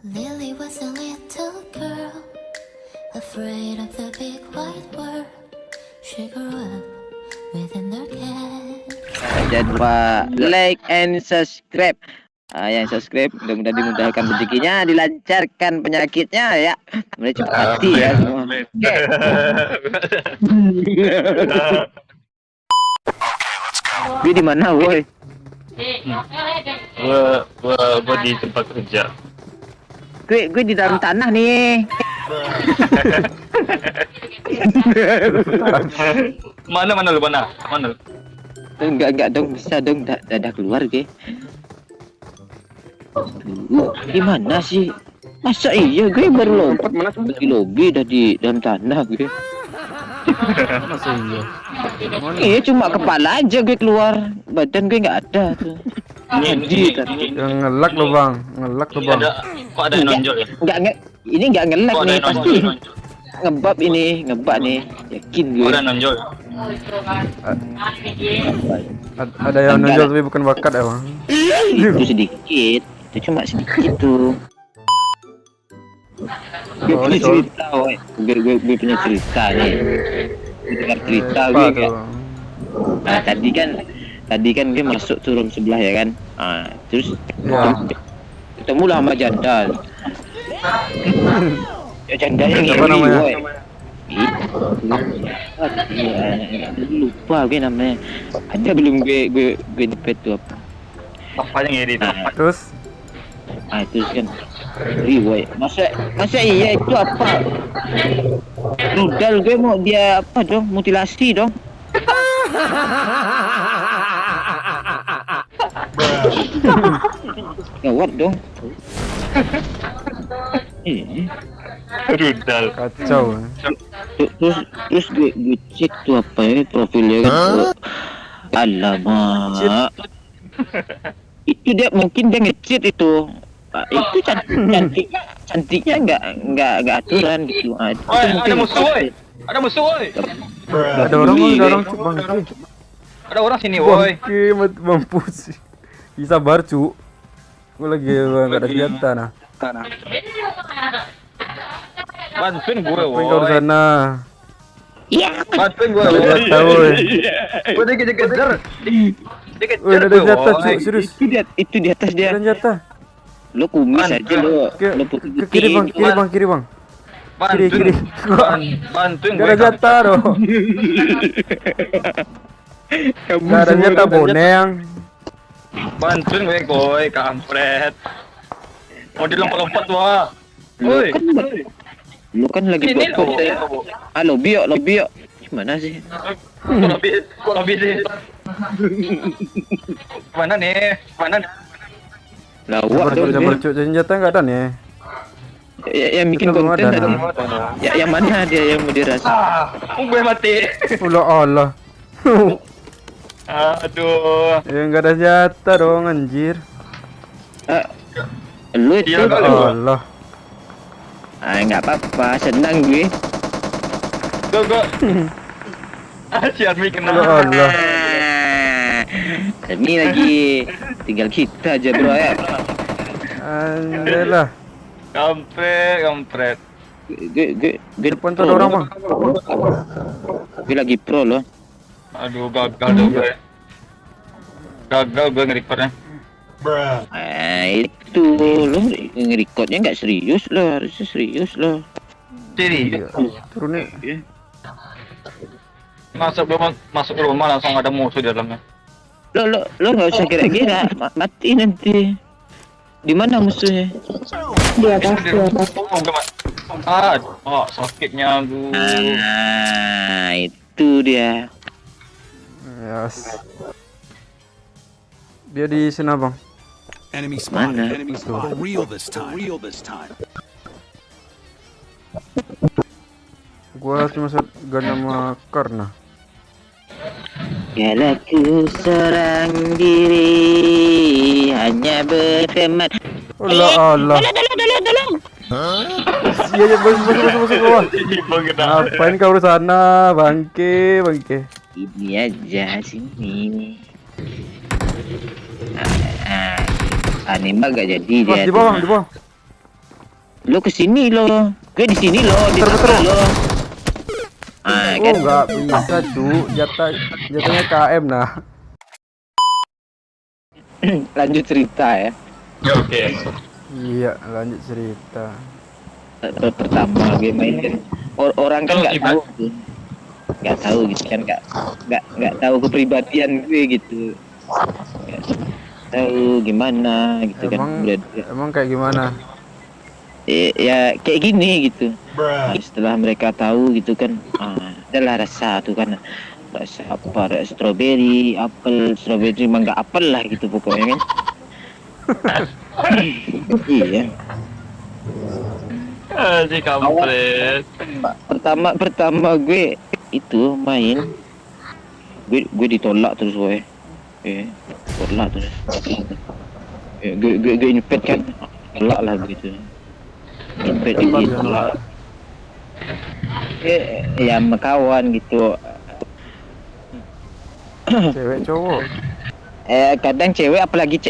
Lily was a little girl, afraid of the big white world. She grew up within her cat. Jangan lupa like and subscribe. Yang subscribe mudah-mudahan dimudahkan rezekinya, dilancarkan penyakitnya ya. Mulai cepat mati ya semua. Oke. Gue di mana, woi? Gua di tempat kerja. Gue di dalam tanah nih. Mana lu? Mana? Enggak dong, bisa dong, dah keluar gue. Gimana sih? Masa iya gue baru lompat mana di lobby dah di dalam tanah gue. Masa iya? Iya cuma kepala aja gue keluar, badan gue nggak ada tuh. Ini Yang ngelak lo bang, kok ada yang nonjol ya? Ini nggak ngelak Kok ada nih yang pasti nonjol? ngebab nih, yakin gue. Kok ada yang nonjol? ada yang nonjol tapi bukan bakat ya bang. Itu sedikit, itu cuma sedikit tuh. Gue punya cerita, woy. Gue punya cerita nih. Gue dengar cerita Apa gue tuh, kayak. Bang? Nah tadi kan gue masuk turun sebelah ya kan. Terus Ya. ketemu lah sama jandal. Ya jandal yang Siapa iri, namanya? woy. Lupa gue namanya. Ada belum gue depet tuh apa? Apa yang ngiri itu? Terus Itu kan riwayat. Masa iya itu apa? Rudal gue mau dia apa dong? Mutilasi dong. Gawat dong. Rudal. kacau. Terus gue cek tuh apa ya profilnya kan. Alamak. Itu dia mungkin dia nge-cheat itu. Itu cantiknya nggak aturan gitu. Woi, ada musuh woi. Ada musuh woi. Ada orang bang, ada orang bang. Ada orang sini woi. Bangke, mampus. Bisa bar cu. Gue lagi nggak ada senjata nah. Bantuin gue Apa yang kau di woi. sana? Iya. Bantuin gue Ada woi. senjata woi. Gue dikejar. Woi ada senjata cu, serius. Itu di atas Ada dia. senjata. Lo kumis aja lo. Ke Lo kiri bang, kiri bang. Kiri. Bantuin Gak gue. ada senjata dong. Gak ada senjata boneng. Bantuin gue boy, kampret. Mau dilompat-lompat wah. Woi. Lo kan lagi Ini buat konten. Lobby yuk. Gimana sih? Kok lebih sih? Mana nih? Lawak dong. Sabar cu, senjata nggak ada nih. Yang bikin Kita belum konten ada, tadi. nah. Ya yang mana dia yang mau dirasa? Gue mati. Allah. Aduh. Ya nggak ada senjata dong anjir. Lu itu. Iya, Bang. Allah. Nggak apa-apa, senang gue. Gue. Si Armi kena. Allah. Ini lagi tinggal kita aja bro ya. Anjir lah. Kampret. Gue Depan tuh ada orang bang. Gue lagi pro loh. Aduh, gagal dong gue. Gagal gue nge-recordnya. Itu lo nge-recordnya nggak serius lo, harusnya serius lo. Jadi, Turun nih. masuk ke rumah langsung ada musuh di dalamnya. Lo nggak usah kira-kira, mati nanti. Di mana musuhnya? Di atas. Sakitnya gue. Itu dia. Yes. Dia di sana bang. Enemy spotted. Mana? Enemy spotted. Real this time. Gua cuma shotgun sama karena. Galaku seorang diri hanya berteman. Allah. Tolong. Iya masuk bawah. Ngapain kau di sana bangke? Ini aja sini. Nembak gak jadi dia. Di bawah. Lo kesini lo, gue di sini lo, di tengah lo. Ah, Oh kan? nggak bisa cu, jatahnya KM nah. Lanjut cerita ya. Ya, oke. Iya lanjut cerita. Pertama gue main kan, orang kan Kalau nggak tahu, nggak tahu gitu kan, nggak tahu kepribadian gue gitu, nggak tahu gimana gitu kan. Emang kayak gimana? Ya kayak gini gitu. Setelah mereka tahu gitu kan, adalah rasa tuh kan, rasa apa, rasa strawberry, apel, strawberry, mangga, apel lah gitu pokoknya kan. Iya. Si kampret. Pertama gue itu main, gue ditolak terus woy. Tolak terus. Gue invite kan, tolak lah gitu. Invite ditolak. Ya sama kawan gitu. Cewek cowok. Kadang cewek apalagi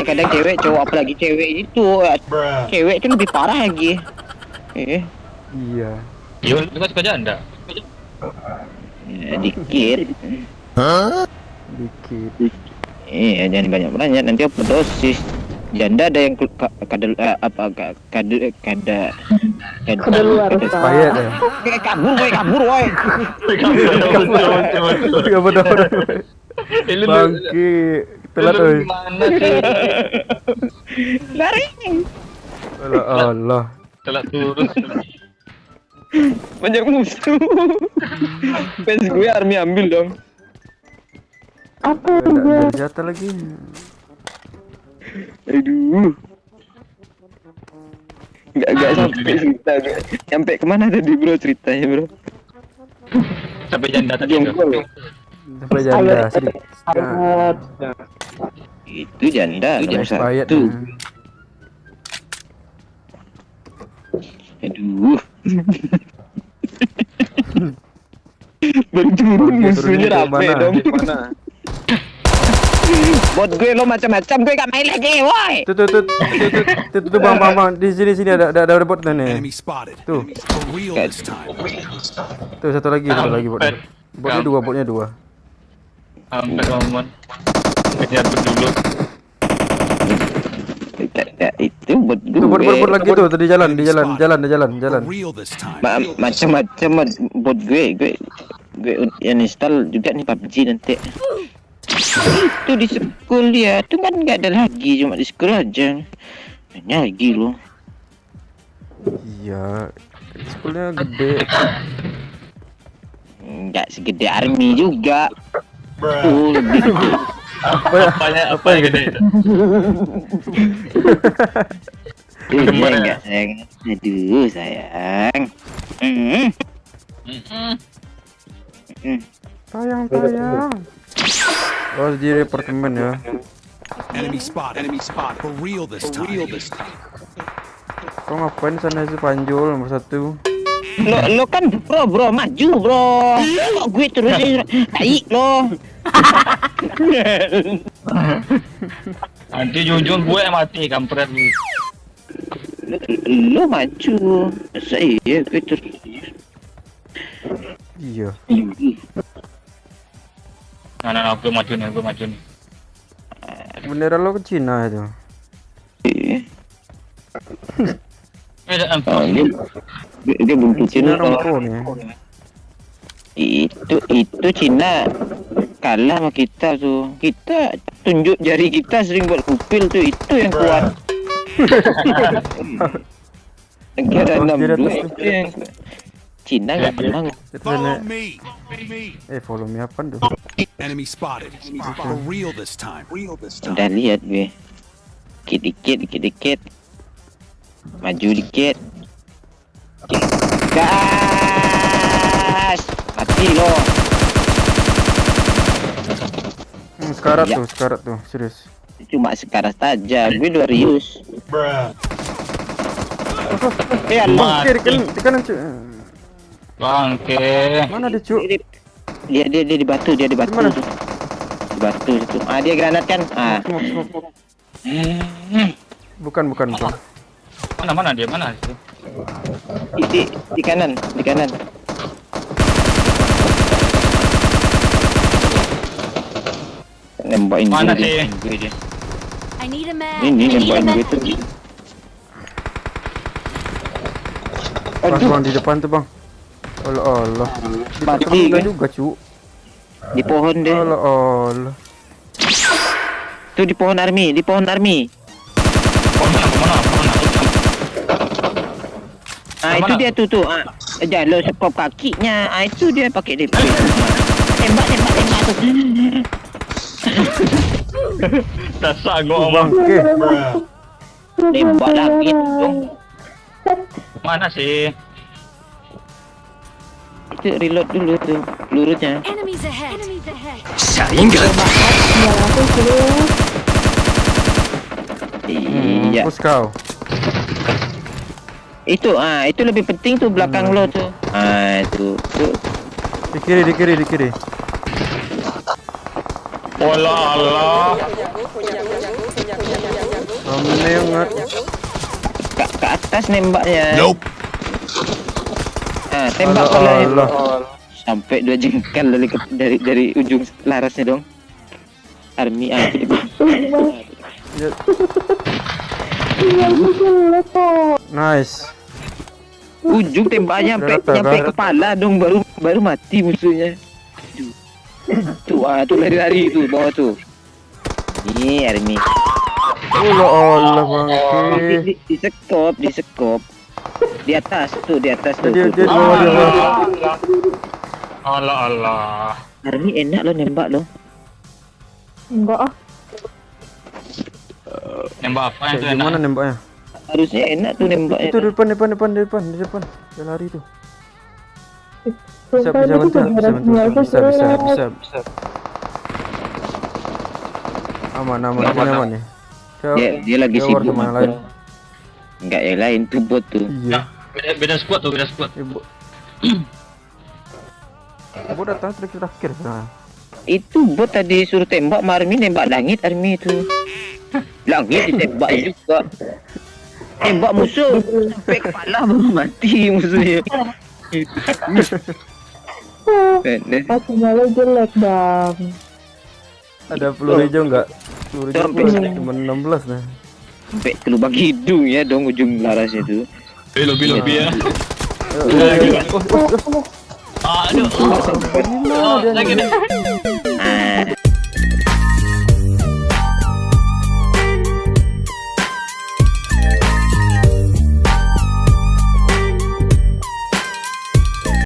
kadang cewek cowok, apalagi cewek itu. Cewek itu lebih parah lagi. Iya. Iya, lu suka janda. Dikit. Dikit. Jangan banyak nanti overdosis. Janda ada yang Keluar Expired ya. kabur woy. Gak benar. Bangki, telat oi. Mana sih? Lari. Allah. Telat turun. Banyak musuh. Fans gue army ambil dong. Ada jatah lagi. Aduh. Enggak sampai cerita. Sampai kemana tadi bro ceritanya bro? Sampai janda tadi itu. Sampai janda sedikit. Itu janda nomor Expired. satu. Aduh. Berjuru musuhnya rame dong. Bot gue lo macam-macam, gue gak main lagi, woi. Tuh bang, di sini ada bot nih. Enemy spotted. Tuh. For real this time. Tuh satu lagi botnya. Botnya dua. Sampai momen. Kejar dulu. Itu bot gue. Tuh bot lagi tuh di jalan. For real this time. Macam-macam bot gue yang install juga nih PUBG nanti. Itu di school ya, tuh kan nggak ada lagi, cuma di school aja. Hanya lagi lo. Iya, sekolahnya gede. Nggak segede army juga. Lebih gede. Apa yang gede itu? Iya enggak sayang. Aduh sayang. Sayang. Oh di apartemen ya. Enemy spotted. For real this time. Kau ngapain sana si Panjul nomor 1? Lo kan bro maju bro. Kok gue terus tai lo. Nanti jujur gue yang mati kampret lu. Lo maju. Saya gue terus. Iya. Nah, gue maju nih. Bendera lo ke Cina itu. Dia buntutin Cina lo. Rongko nih. Itu Cina kalah sama kita tuh. Kita tunjuk jari kita sering buat kupil tuh, itu yang kuat. Negara 62 itu yang Cina nggak pernah. Follow me. Follow me apa tuh? Enemy spotted. For real this time. Udah lihat gue. Dikit. Maju dikit. Gas. Mati lo. Sekarat tuh, serius. Cuma sekarat saja, gue 200. Allah. Tekan cu. Bangke. Mana dia cu? Dia di batu, tuh. Di batu situ. Dia granat kan. Bukan. Mana dia? Mana itu? Di kanan, di kanan. Nembakin Mana gue sih? dia. I need a man. Ini nembakin gue tuh. Bang, di depan tuh bang. Allah. Di Mati, depan kan? juga cu. Di pohon deh. Allah. Tuh di pohon army, di pohon army. Mana? Ah itu Mana? dia tuh. Jangan lo sekop kakinya. Ah itu dia pakai DP. Tembak tuh. Tak sanggup Bang, abang. oke. Tembak lagi dong. Mana sih? Itu reload dulu tuh pelurunya. Enemies ahead. Enemies ahead. Iya. Mampus kau. Itu lebih penting tuh belakang lo tuh. Itu. Di kiri. Allah. Menengat. Ke atas nembaknya. Nope. Tembak Allah, kalau Allah. sampai 2 jengkal dari ujung larasnya dong. Army itu Ya. Nice. ujung tembaknya nyampe kepala dong baru mati musuhnya. Tuh lari tuh bawah tuh. Ini Army. Allah bangke. Di sekop. Di atas tuh. Dia Tuh. bawah. Allah. Army enak lo nembak lo. Enggak ah. Nembak apa yang itu Di mana enak? nembaknya? Harusnya enak tuh nembaknya. Itu di depan. Dia lari tuh. Bisa Sumpah, itu bantu. beneran aku Bisa. serius. Aman ya. Dia lagi Dia sibuk teman makan. lain. Enggak yang lain tuh bot tuh. Iya. Beda squad. Ibu. Ibu datang terakhir. Nah. Itu bot tadi suruh tembak Army nembak langit Army itu. Langit ditembak juga. Tembak musuh sampai kepala baru mati musuhnya. Pastinya lo jelek bang. Ada peluru hijau enggak? Peluru hijau Sampai cuma 16 nah. Sampai ke lubang hidung ya dong ujung laras itu. Lebih ya. Oh. Aduh. Lagi nih.